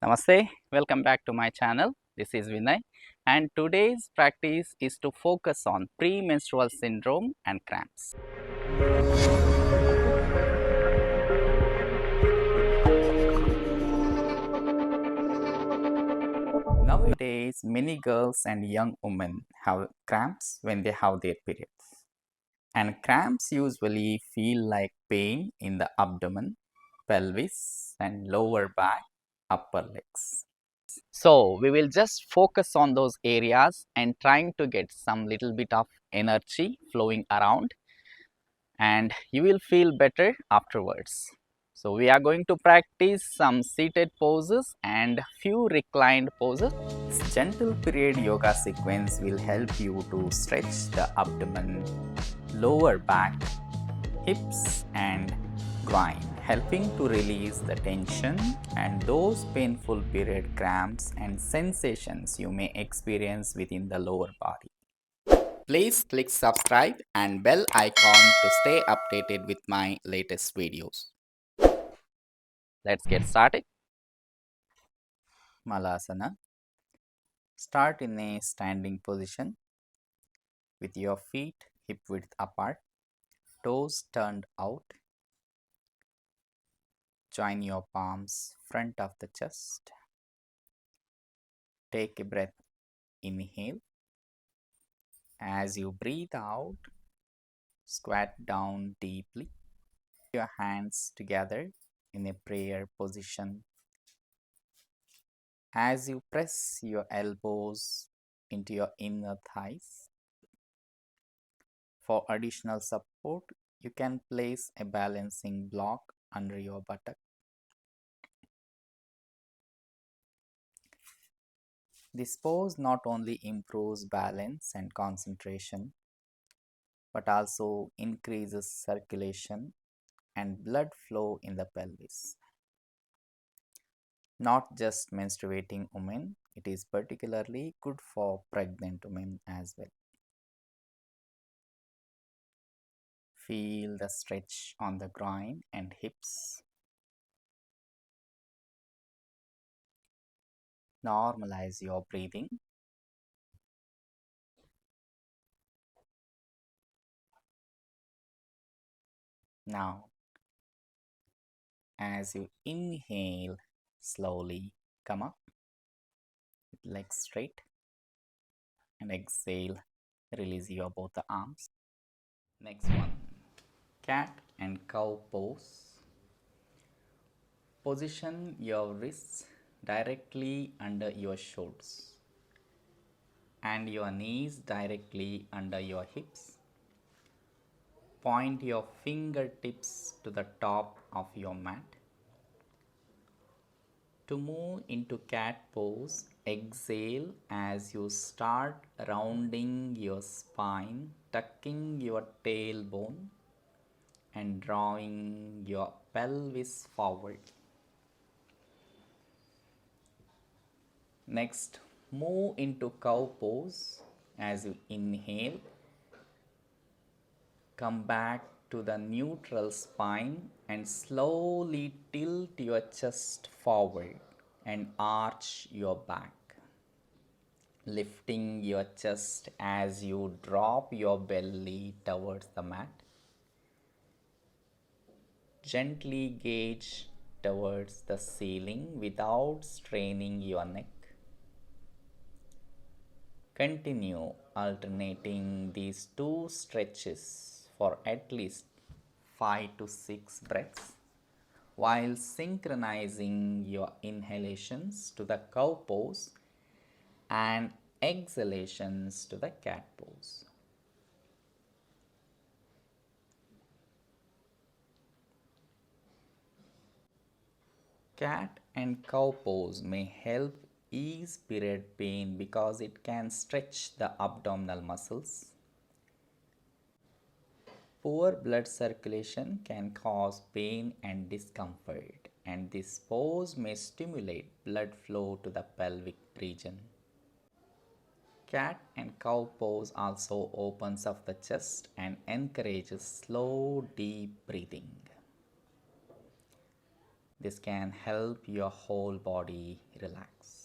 Namaste, welcome back to my channel. This is Vinay, and today's practice is to focus on premenstrual syndrome and cramps. Nowadays, many girls and young women have cramps when they have their periods. And cramps usually feel like pain in the abdomen, pelvis, and lower back, upper legs. So we will just focus on those areas and trying to get some little bit of energy flowing around, and you will feel better afterwards. So we are going to practice some seated poses and few reclined poses. This gentle period yoga sequence will help you to stretch the abdomen, lower back, hips and groin, helping to release the tension and those painful period cramps and sensations you may experience within the lower body. Please click subscribe and bell icon to stay updated with my latest videos. Let's get started. Malasana. Start in a standing position with your feet hip width apart, toes turned out. Join your palms front of the chest. Take a breath. Inhale. As you breathe out, squat down deeply. Your hands together in a prayer position. As you press your elbows into your inner thighs. For additional support, you can place a balancing block under your buttock. This pose not only improves balance and concentration, but also increases circulation and blood flow in the pelvis. Not just menstruating women, it is particularly good for pregnant women as well. Feel the stretch on the groin and hips. Normalize your breathing. Now, as you inhale, slowly come up, legs straight, and exhale, release your both the arms. Next one, cat and cow pose. Position your wrists directly under your shoulders and your knees directly under your hips. Point your fingertips to the top of your mat. To move into cat pose, exhale as you start rounding your spine, tucking your tailbone and drawing your pelvis forward. Next, move into cow pose as you inhale. Come back to the neutral spine and slowly tilt your chest forward and arch your back. Lifting your chest as you drop your belly towards the mat. Gently gaze towards the ceiling without straining your neck. Continue alternating these two stretches for at least 5 to 6 breaths while synchronizing your inhalations to the cow pose and exhalations to the cat pose. Cat and cow pose may help ease period pain because it can stretch the abdominal muscles. Poor blood circulation can cause pain and discomfort, and this pose may stimulate blood flow to the pelvic region. Cat and cow pose also opens up the chest and encourages slow, deep breathing. This can help your whole body relax.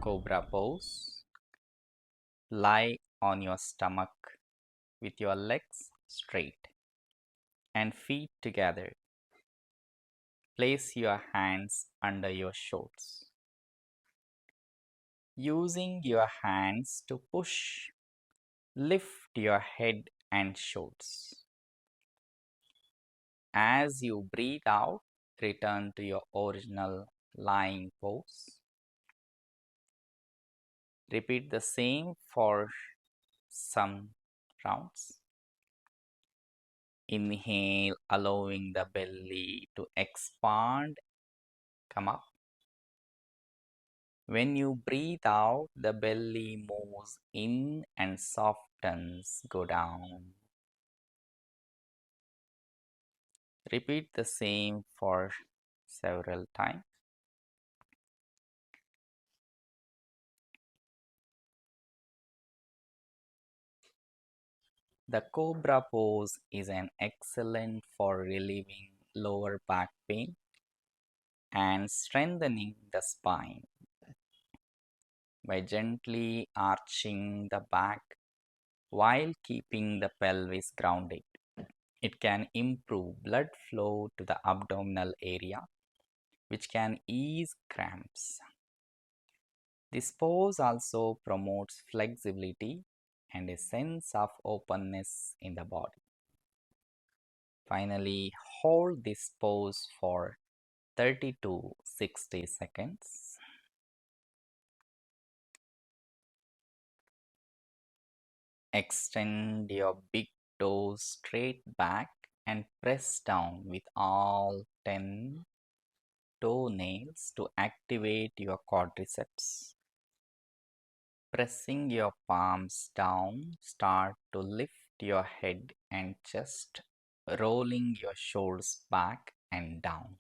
Cobra Pose. Lie on your stomach with your legs straight and feet together. Place your hands under your shoulders. Using your hands to push, lift your head and shoulders. As you breathe out, return to your original lying pose. Repeat the same for some rounds. Inhale, allowing the belly to expand, come up. When you breathe out, the belly moves in and softens, go down. Repeat the same for several times. The Cobra Pose is an excellent for relieving lower back pain and strengthening the spine. By gently arching the back while keeping the pelvis grounded, it can improve blood flow to the abdominal area, which can ease cramps. This pose also promotes flexibility and a sense of openness in the body. Finally, hold this pose for 30 to 60 seconds. Extend your big toes straight back and press down with all 10 toenails to activate your quadriceps. Pressing your palms down, start to lift your head and chest, rolling your shoulders back and down.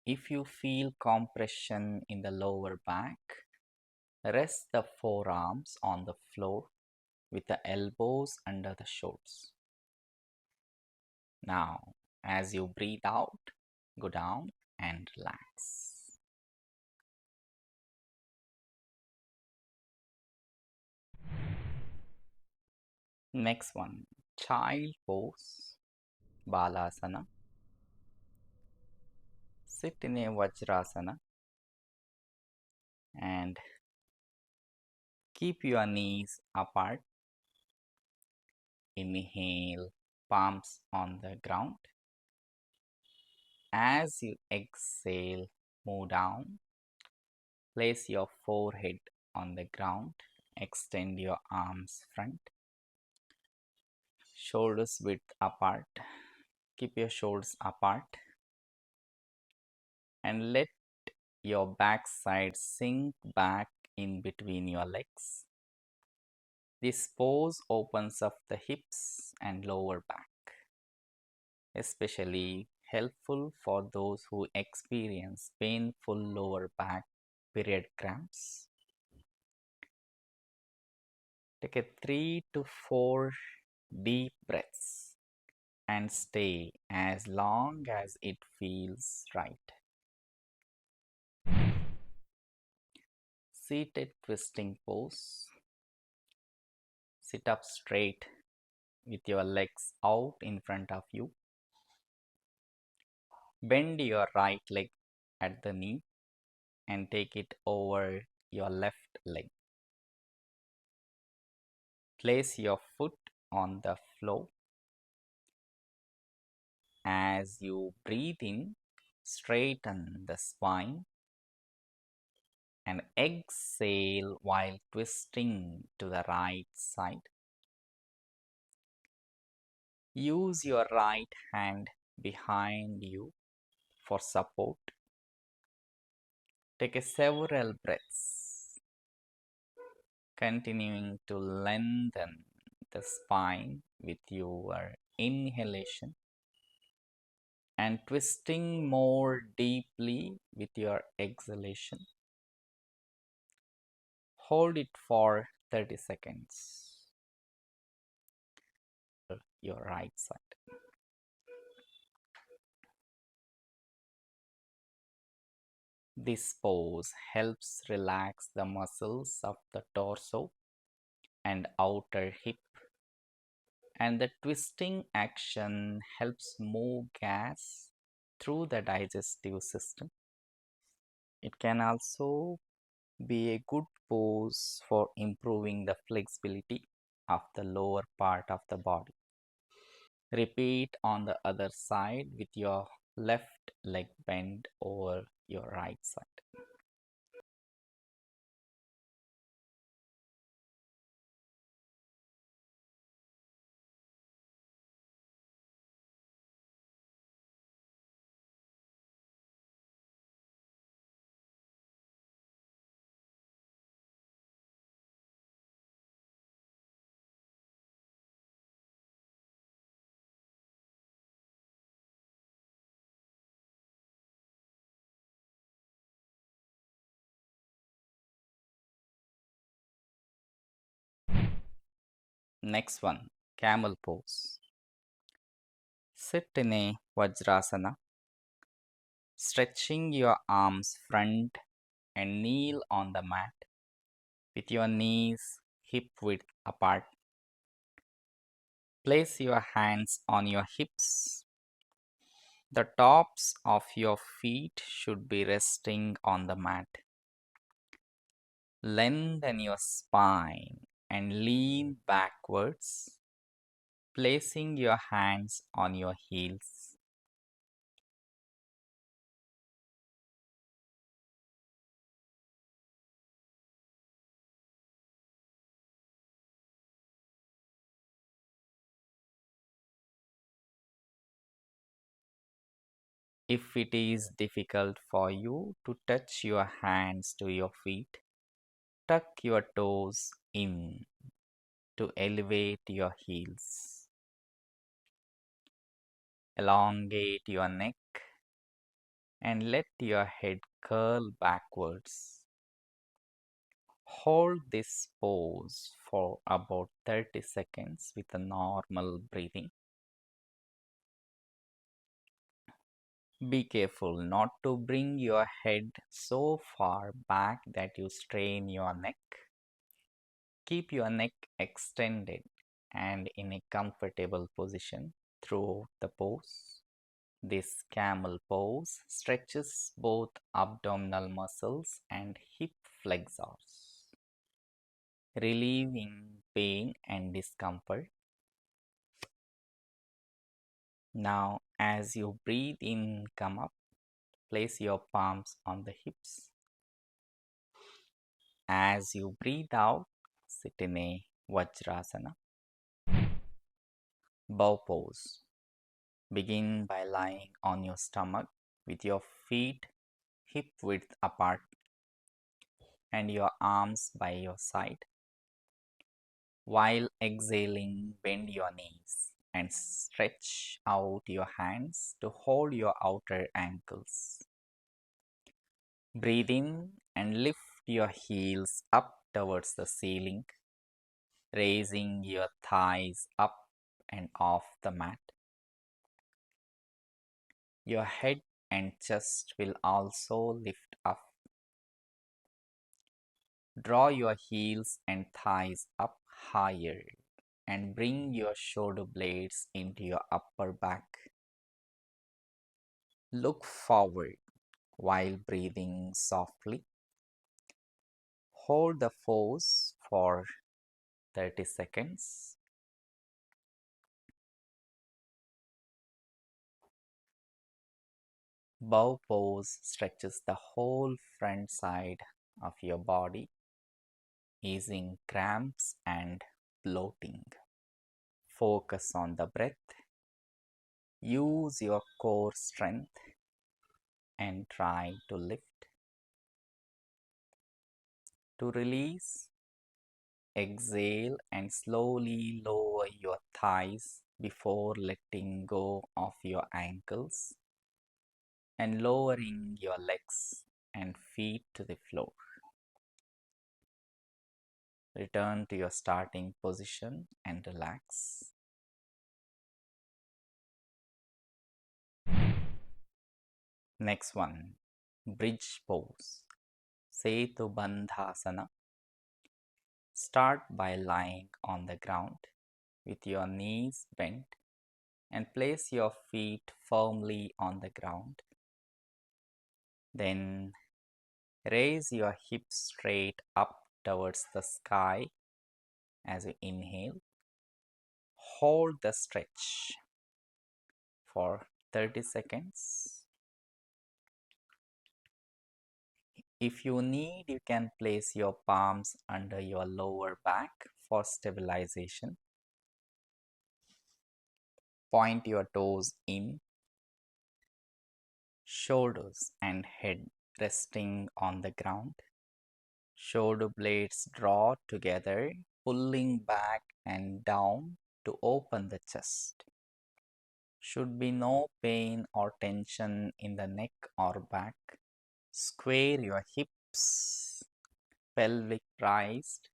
If you feel compression in the lower back, rest the forearms on the floor with the elbows under the shoulders. Now, as you breathe out, go down and relax. Next one, child pose, Balasana. Sit in a Vajrasana and keep your knees apart. Inhale, palms on the ground. As you exhale, move down. Place your forehead on the ground. Extend your arms front. Shoulders width apart. Keep your shoulders apart. And let your backside sink back in between your legs. This pose opens up the hips and lower back, especially helpful for those who experience painful lower back period cramps. Take a 3 to 4 deep breaths and stay as long as it feels right. Seated twisting pose. Sit up straight with your legs out in front of you. Bend your right leg at the knee and take it over your left leg. Place your foot on the floor. As you breathe in, straighten the spine and exhale while twisting to the right side. Use your right hand behind you for support. Take several breaths, continuing to lengthen the spine with your inhalation and twisting more deeply with your exhalation. Hold it for 30 seconds. your right side. This pose helps relax the muscles of the torso and outer hip, and the twisting action helps move gas through the digestive system. It can also be a good pose for improving the flexibility of the lower part of the body. Repeat on the other side with your left leg bent over your right side. Next one, Camel Pose. Sit in a Vajrasana, stretching your arms front and kneel on the mat with your knees hip width apart. Place your hands on your hips. The tops of your feet should be resting on the mat. Lengthen your spine and lean backwards, placing your hands on your heels. If it is difficult for you to touch your hands to your feet, tuck your toes in to elevate your heels. Elongate your neck and let your head curl backwards. Hold this pose for about 30 seconds with a normal breathing. Be careful not to bring your head so far back that you strain your neck. Keep your neck extended and in a comfortable position throughout the pose. This camel pose stretches both abdominal muscles and hip flexors, relieving pain and discomfort. Now, as you breathe in, come up, place your palms on the hips. As you breathe out, sit in a Vajrasana. Bow pose. Begin by lying on your stomach with your feet hip width apart and your arms by your side. While exhaling, bend your knees and stretch out your hands to hold your outer ankles. Breathe in and lift your heels up towards the ceiling, raising your thighs up and off the mat. Your head and chest will also lift up. Draw your heels and thighs up higher and bring your shoulder blades into your upper back. Look forward while breathing softly. Hold the pose for 30 seconds. Bow pose stretches the whole front side of your body, easing cramps and bloating. Focus on the breath. Use your core strength and try to lift. To release, exhale and slowly lower your thighs before letting go of your ankles and lowering your legs and feet to the floor. Return to your starting position and relax. Next one, bridge pose, Setu Bandhasana. Start by lying on the ground with your knees bent and place your feet firmly on the ground. Then raise your hips straight up towards the sky as you inhale. Hold the stretch for 30 seconds. If you need, you can place your palms under your lower back for stabilization. Point your toes in, shoulders and head resting on the ground. Shoulder blades draw together, pulling back and down to open the chest. Should be no pain or tension in the neck or back. Square your hips, pelvic raised.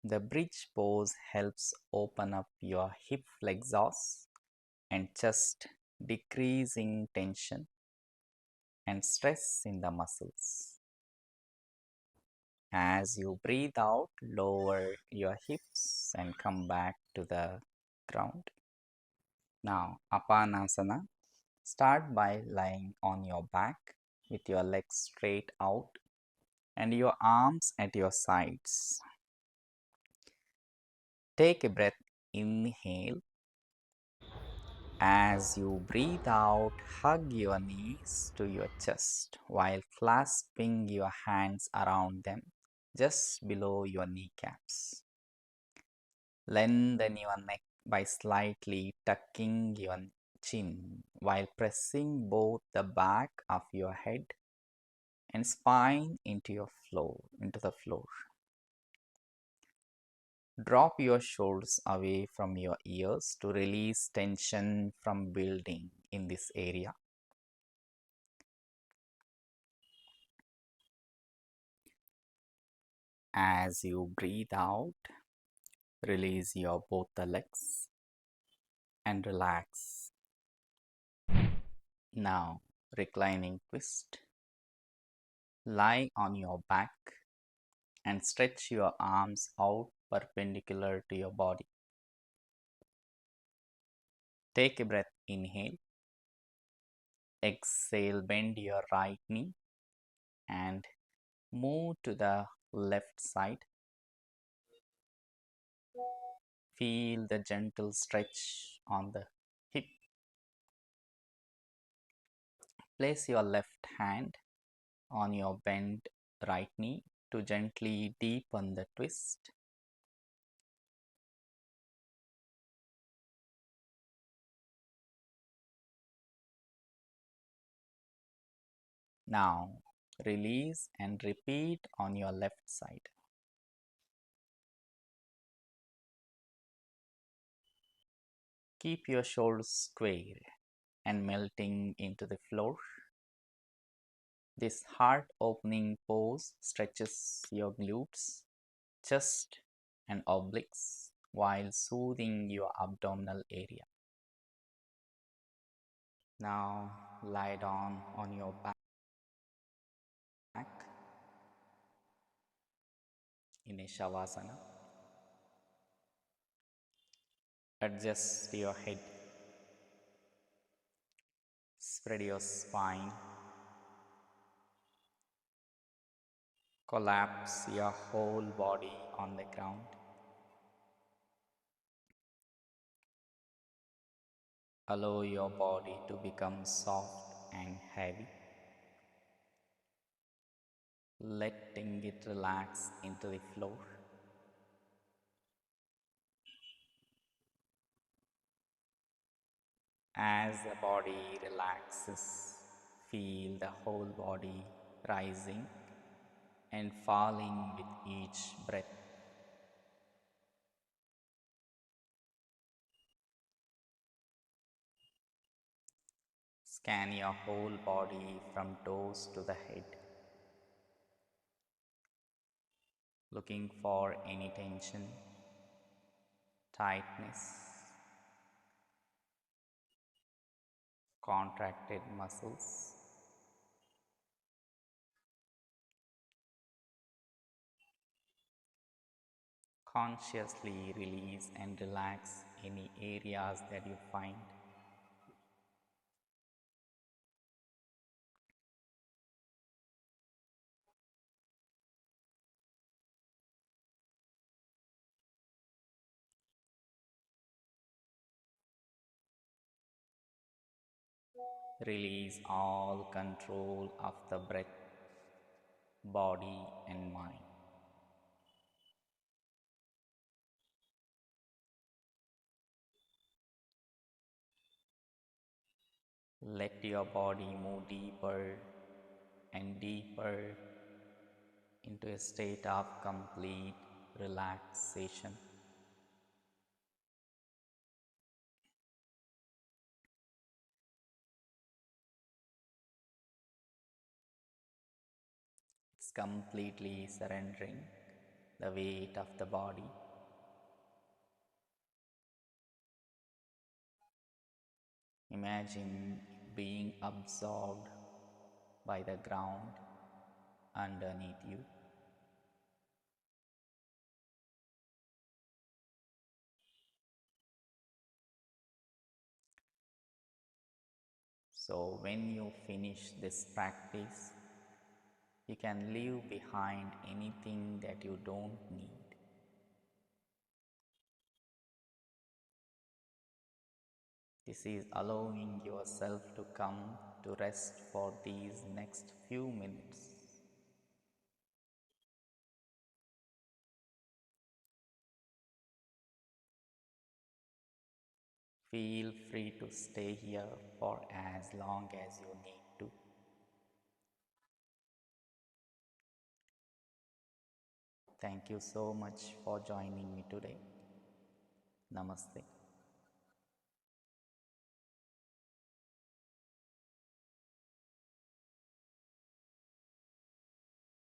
The bridge pose helps open up your hip flexors and chest, decreasing tension and stress in the muscles. As you breathe out, lower your hips and come back to the ground. Now, Apanasana. Start by lying on your back with your legs straight out and your arms at your sides. Take a breath, inhale. As you breathe out, hug your knees to your chest while clasping your hands around them just below your kneecaps. Lengthen your neck by slightly tucking your chin while pressing both the back of your head and spine into the floor. Drop your shoulders away from your ears to release tension from building in this area. As you breathe out, release your both the legs and relax. Now, reclining twist. Lie on your back and stretch your arms out perpendicular to your body. Take a breath, inhale. Exhale, bend your right knee and move to the left side. Feel the gentle stretch on the hip. Place your left hand on your bent right knee to gently deepen the twist. Now, release and repeat on your left side. Keep your shoulders square and melting into the floor. This heart opening pose stretches your glutes, chest, and obliques while soothing your abdominal area. Now lie down on your back in a Savasana. Adjust your head. Spread your spine. Collapse your whole body on the ground. Allow your body to become soft and heavy, letting it relax into the floor. As the body relaxes, feel the whole body rising and falling with each breath. Scan your whole body from toes to the head, looking for any tension, tightness, contracted muscles. Consciously release and relax any areas that you find. Release all control of the breath, body, and mind. Let your body move deeper and deeper into a state of complete relaxation. It's completely surrendering the weight of the body. Imagine being absorbed by the ground underneath you. So, when you finish this practice, you can leave behind anything that you don't need. This is allowing yourself to come to rest for these next few minutes. Feel free to stay here for as long as you need to. Thank you so much for joining me today. Namaste.